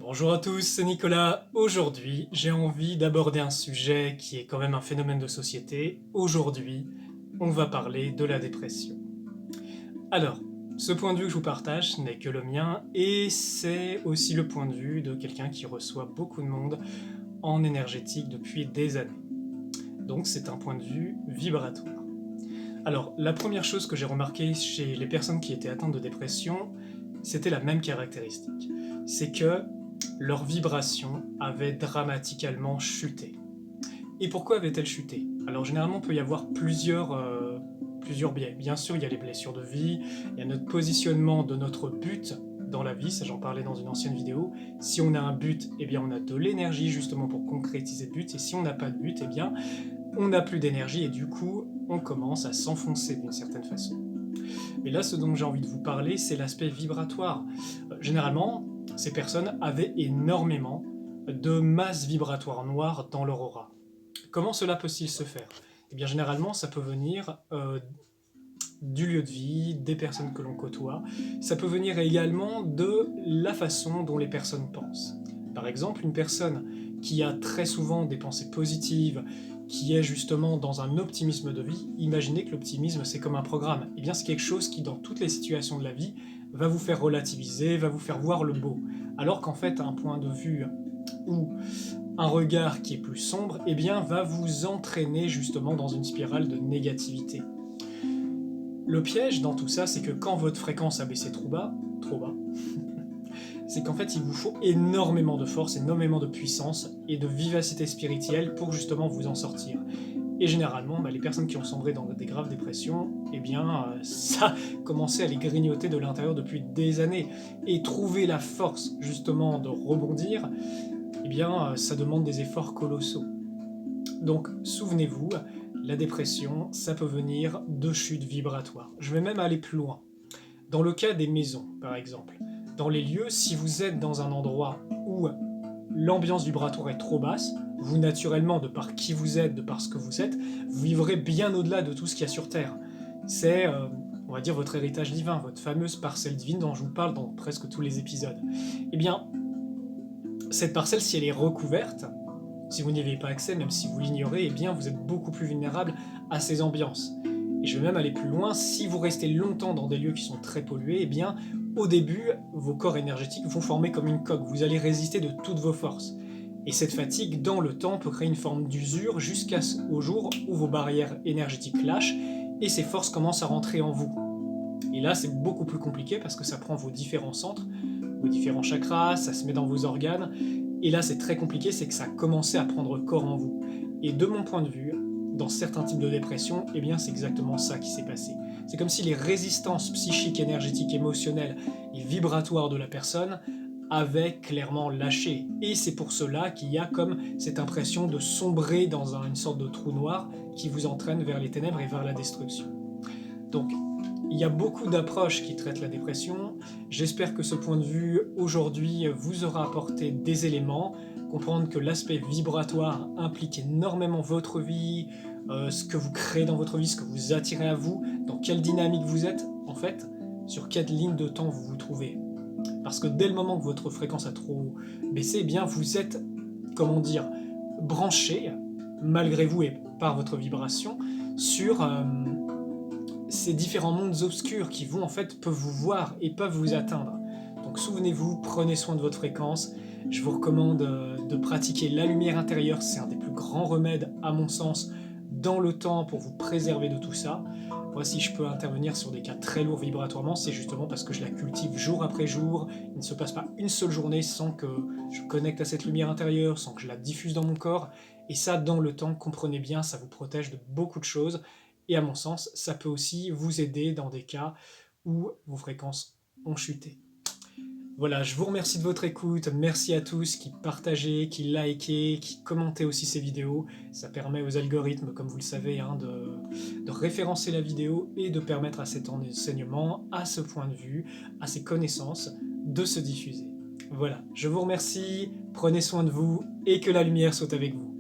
Bonjour à tous, c'est Nicolas. Aujourd'hui, j'ai envie d'aborder un sujet qui est quand même un phénomène de société. Aujourd'hui, on va parler de la dépression. Alors, ce point de vue que je vous partage n'est que le mien et c'est aussi le point de vue de quelqu'un qui reçoit beaucoup de monde en énergétique depuis des années. Donc c'est un point de vue vibratoire. Alors, la première chose que j'ai remarqué chez les personnes qui étaient atteintes de dépression, c'était la même caractéristique. C'est que leur vibration avait dramatiquement chuté. Et pourquoi avait-elle chuté? Alors généralement, il peut y avoir plusieurs biais. Bien sûr, il y a les blessures de vie, il y a notre positionnement de notre but dans la vie, ça j'en parlais dans une ancienne vidéo. Si on a un but, eh bien on a de l'énergie justement pour concrétiser le but, et si on n'a pas de but, eh bien on n'a plus d'énergie, et du coup, on commence à s'enfoncer d'une certaine façon. Mais là, ce dont j'ai envie de vous parler, c'est l'aspect vibratoire. Généralement, ces personnes avaient énormément de masse vibratoire noire dans leur aura. Comment cela peut-il se faire? Eh bien, généralement, ça peut venir du lieu de vie, des personnes que l'on côtoie. Ça peut venir également de la façon dont les personnes pensent. Par exemple, une personne qui a très souvent des pensées positives, qui est justement dans un optimisme de vie, imaginez que l'optimisme c'est comme un programme. Eh bien c'est quelque chose qui dans toutes les situations de la vie va vous faire relativiser, va vous faire voir le beau. Alors qu'en fait un point de vue ou un regard qui est plus sombre, eh bien va vous entraîner justement dans une spirale de négativité. Le piège dans tout ça, c'est que quand votre fréquence a baissé trop bas, c'est qu'en fait il vous faut énormément de force, énormément de puissance et de vivacité spirituelle pour justement vous en sortir. Et généralement, les personnes qui ont sombré dans des graves dépressions, eh bien, ça commençait à les grignoter de l'intérieur depuis des années. Et trouver la force, justement, de rebondir, eh bien, ça demande des efforts colossaux. Donc, souvenez-vous, la dépression, ça peut venir de chutes vibratoires. Je vais même aller plus loin. Dans le cas des maisons, par exemple, dans les lieux, si vous êtes dans un endroit où l'ambiance vibratoire est trop basse, vous naturellement, de par qui vous êtes, de par ce que vous êtes, vous vivrez bien au-delà de tout ce qu'il y a sur Terre. C'est, on va dire, votre héritage divin, votre fameuse parcelle divine dont je vous parle dans presque tous les épisodes. Eh bien, cette parcelle, si elle est recouverte, si vous n'y avez pas accès, même si vous l'ignorez, eh bien, vous êtes beaucoup plus vulnérable à ces ambiances. Et je vais même aller plus loin, si vous restez longtemps dans des lieux qui sont très pollués, eh bien, au début, vos corps énergétiques vont former comme une coque, vous allez résister de toutes vos forces. Et cette fatigue, dans le temps, peut créer une forme d'usure jusqu'au jour où vos barrières énergétiques lâchent et ces forces commencent à rentrer en vous. Et là, c'est beaucoup plus compliqué parce que ça prend vos différents centres, vos différents chakras, ça se met dans vos organes, et là, c'est très compliqué, c'est que ça a commencé à prendre corps en vous. Et de mon point de vue, dans certains types de dépression, eh bien, c'est exactement ça qui s'est passé. C'est comme si les résistances psychiques, énergétiques, émotionnelles et vibratoires de la personne avaient clairement lâché. Et c'est pour cela qu'il y a comme cette impression de sombrer dans une sorte de trou noir qui vous entraîne vers les ténèbres et vers la destruction. Donc, il y a beaucoup d'approches qui traitent la dépression. J'espère que ce point de vue, aujourd'hui, vous aura apporté des éléments. Comprendre que l'aspect vibratoire implique énormément votre vie, ce que vous créez dans votre vie, ce que vous attirez à vous, dans quelle dynamique vous êtes, en fait, sur quelle ligne de temps vous vous trouvez. Parce que dès le moment que votre fréquence a trop baissé, eh bien vous êtes, comment dire, branché, malgré vous et par votre vibration, sur ces différents mondes obscurs qui vous, en fait, peuvent vous voir et peuvent vous atteindre. Donc souvenez-vous, prenez soin de votre fréquence. Je vous recommande de pratiquer la lumière intérieure, c'est un des plus grands remèdes, à mon sens, dans le temps pour vous préserver de tout ça. Moi, si je peux intervenir sur des cas très lourds vibratoirement, c'est justement parce que je la cultive jour après jour. Il ne se passe pas une seule journée sans que je connecte à cette lumière intérieure, sans que je la diffuse dans mon corps. Et ça, dans le temps, comprenez bien, ça vous protège de beaucoup de choses. Et à mon sens, ça peut aussi vous aider dans des cas où vos fréquences ont chuté. Voilà, je vous remercie de votre écoute, merci à tous qui partagez, qui likez, qui commentez aussi ces vidéos. Ça permet aux algorithmes, comme vous le savez, de référencer la vidéo et de permettre à cet enseignement, à ce point de vue, à ces connaissances, de se diffuser. Voilà, je vous remercie, prenez soin de vous et que la lumière soit avec vous.